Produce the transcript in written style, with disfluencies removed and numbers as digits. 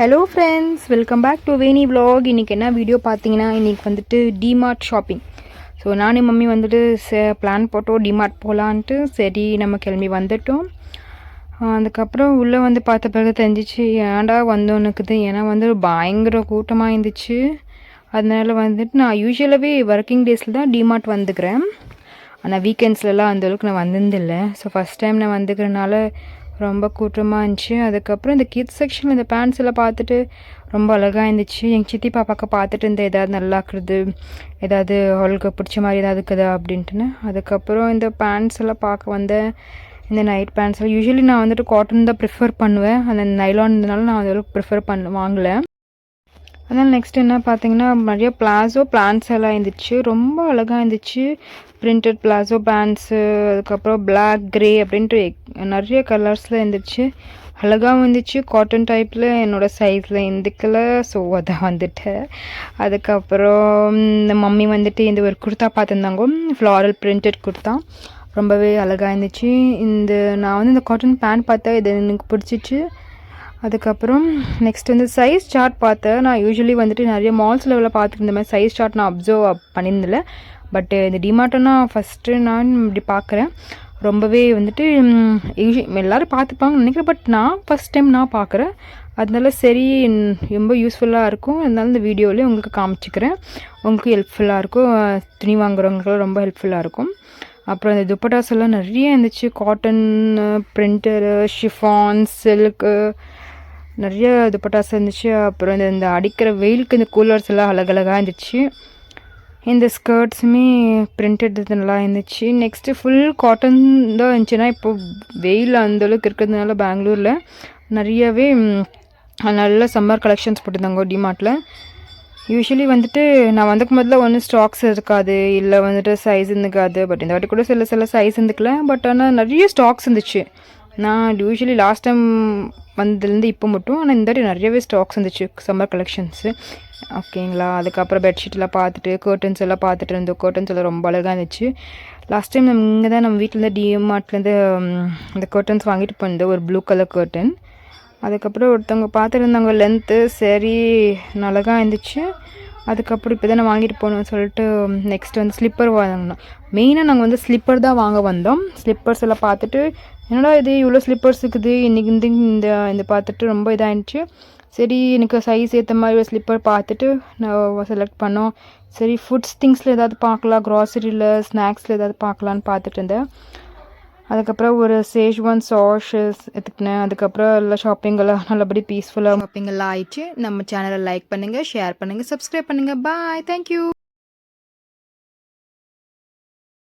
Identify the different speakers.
Speaker 1: Hello friends, welcome back to Veni vlog. இன்றைக்கி என்ன video பார்த்தீங்கன்னா, இன்றைக்கி வந்துட்டு டிமார்ட் ஷாப்பிங். ஸோ நானும் மம்மி வந்துட்டு பிளான் போட்டோம் டிமார்ட் போகலான்ட்டு. சரி நம்ம கிளம்பி வந்துட்டோம். அதுக்கப்புறம் உள்ளே வந்து பார்த்த பிறகு தெரிஞ்சிச்சு ஏன்டா வந்தோன்னுக்குது. ஏன்னா வந்து பயங்கர கூட்டமாக இருந்துச்சு. அதனால வந்துட்டு நான் யூஸ்வலாகவே ஒர்க்கிங் டேஸில் தான் டிமார்ட் வந்துக்கிறேன். ஆனால் வீக்கெண்ட்ஸ்லலாம் அந்தளவுக்கு நான் வந்ததில்லை. ஸோ ஃபஸ்ட் டைம் நான் வந்துக்கிறனால ரொம்ப கூட்டமாக இருந்துச்சு. அதுக்கப்புறம் இந்த கிட்ஸ் செக்ஷனில் இந்த பேண்ட்ஸ் எல்லாம் பார்த்துட்டு ரொம்ப அழகாக இருந்துச்சு. எங்கள் சித்தி பாப்பாக்க பார்த்துட்டு இருந்த ஏதாவது நல்லா இருக்குது, ஏதாவது அவளுக்கு பிடிச்ச மாதிரி ஏதாவது இருக்குதா அப்படின்ட்டுன்னு. அதுக்கப்புறம் இந்த பேண்ட்ஸ் எல்லாம் பார்க்க வந்தேன். இந்த நைட் பேண்ட்ஸ்லாம் யூஸ்வலி நான் வந்துட்டு காட்டன் தான் ப்ரிஃபர் பண்ணுவேன். அந்த நைலான் இருந்தனால நான் அதளவுக்கு ப்ரிஃபர் வாங்கலை. அதனால் நெக்ஸ்ட் என்ன பார்த்தீங்கன்னா, நிறைய பிளாஸோ பேண்ட்ஸ் எல்லாம் இருந்துச்சு. ரொம்ப அழகாக இருந்துச்சு. பிரிண்டட் பிளாஸோ பேண்ட்ஸு, அதுக்கப்புறம் பிளாக் கிரே அப்படின்ட்டு நிறைய கலர்ஸில் இருந்துச்சு. அழகாகவும் இருந்துச்சு. காட்டன் டைப்பில் என்னோடய சைஸில் இருந்துக்கல. ஸோ அதை வந்துட்டேன். அதுக்கப்புறம் இந்த மம்மி வந்துட்டு இந்த ஒரு குர்த்தா பார்த்துருந்தாங்க, ஃப்ளாரல் பிரிண்டட் குர்த்தா. ரொம்பவே அழகாக இருந்துச்சு. நான் வந்து இந்த காட்டன் பேண்ட் பார்த்தேன், இது எனக்கு பிடிச்சிச்சு. அதுக்கப்புறம் நெக்ஸ்ட் வந்து சைஸ் சார்ட் பார்த்தேன். நான் யூஸ்வலி வந்துட்டு நிறைய மால்ஸ் லெவலில் பார்த்துட்டு இந்த மாதிரி சைஸ் சார்ட் நான் அப்சர்வ் பண்ணியிருந்தில்ல. பட் இந்த டிமார்ட்டை ஃபஸ்ட்டு நான் இப்படி பார்க்குறேன். ரொம்பவே வந்துட்டு எல்லோரும் பார்த்துப்பாங்கன்னு நினைக்கிறேன். பட் நான் ஃபஸ்ட் டைம் நான் பார்க்குறேன். அதனால சரி ரொம்ப யூஸ்ஃபுல்லாக இருக்கும். அதனால இந்த வீடியோவிலே உங்களுக்கு காமிச்சிக்கிறேன். உங்களுக்கு ஹெல்ப்ஃபுல்லாக இருக்கும். துணி வாங்குறவங்களுக்குலாம் ரொம்ப ஹெல்ப்ஃபுல்லாக இருக்கும். அப்புறம் இந்த துப்பட்டாஸ் எல்லாம் நிறைய இருந்துச்சு. காட்டன், பிரிண்டரு, ஷிஃபான், சில்க்கு, நிறைய துப்பட்டாஸ் இருந்துச்சு. அப்புறம் இந்த அடிக்கிற வெயிலுக்கு இந்த கூலர்ஸ் எல்லாம் அழகழகாக இருந்துச்சு. இந்த ஸ்கர்ட்ஸுமே பிரிண்டட் நல்லா இருந்துச்சு. நெக்ஸ்ட்டு ஃபுல் காட்டன் தான் இருந்துச்சுன்னா, இப்போ வெயில் அந்தளவுக்கு இருக்கிறதுனால பெங்களூரில் நிறையவே நல்ல சம்மர் கலெக்ஷன்ஸ் போட்டிருந்தாங்க டிமார்ட்டில். யூஸ்வலி வந்துட்டு நான் வந்துக்கும் முதல்ல ஒன்றும் ஸ்டாக்ஸ் இருக்காது, இல்லை வந்துட்டு சைஸ் இருந்துக்காது. பட் இந்த வாட்டி கூட சில சைஸ் இருந்துக்கல. பட் ஆனால் நிறைய ஸ்டாக்ஸ் இருந்துச்சு. நான் யூஸ்வலி லாஸ்ட் டைம் வந்ததுலேருந்து இப்போ மட்டும், ஆனால் இந்த வாட்டி நிறையவே ஸ்டாக்ஸ் இருந்துச்சு சம்மர் கலெக்ஷன்ஸு. ஓகேங்களா. அதுக்கப்புறம் பெட்ஷீட்லாம் பார்த்துட்டு கர்டன்ஸ் எல்லாம் பார்த்துட்டு இருந்தோம். கர்டன்ஸ் எல்லாம் ரொம்ப அழகாக இருந்துச்சு. லாஸ்ட் டைம் இங்கே தான் நம்ம வீட்டிலேருந்து டிமார்ட்லேருந்து இந்த கர்டன்ஸ் வாங்கிட்டு போனது, ஒரு ப்ளூ கலர் கர்டன். அதுக்கப்புறம் ஒருத்தவங்க பார்த்துருந்தாங்க லென்த்து, சரி அழகாக இருந்துச்சு. அதுக்கப்புறம் இப்போ தானே வாங்கிட்டு போகணும்னு சொல்லிட்டு நெக்ஸ்ட் வந்து ஸ்லிப்பர் வாங்கினோம். மெயினாக நாங்கள் வந்து ஸ்லிப்பர் தான் வாங்க வந்தோம். ஸ்லிப்பர்ஸ் எல்லாம் பார்த்துட்டு என்னடா இது இவ்வளோ ஸ்லிப்பர்ஸ் இருக்குது இன்றைக்கி இந்த பார்த்துட்டு ரொம்ப இதாகிடுச்சு. சரி எனக்கு சைஸ் ஏற்ற மாதிரி ஒரு ஸ்லிப்பர் பார்த்துட்டு நான் செலக்ட் பண்ணோம். சரி ஃபுட்ஸ் திங்ஸில் ஏதாவது பார்க்கலாம், க்ராசரியில் ஸ்நாக்ஸில் ஏதாவது பார்க்கலான்னு பார்த்துட்டு இருந்தேன். அதுக்கப்புறம் ஒரு சேஷ்வான் சாஷஸ் எடுத்துக்கினேன். அதுக்கப்புறம் எல்லாம் ஷாப்பிங்கெல்லாம் நல்லபடி பீஸ்ஃபுல்லாக ஷாப்பிங்கெல்லாம் ஆயிடுச்சு. நம்ம சேனலை லைக் பண்ணுங்கள், ஷேர் பண்ணுங்கள், சப்ஸ்கிரைப் பண்ணுங்கள். பாய், தேங்க்யூ.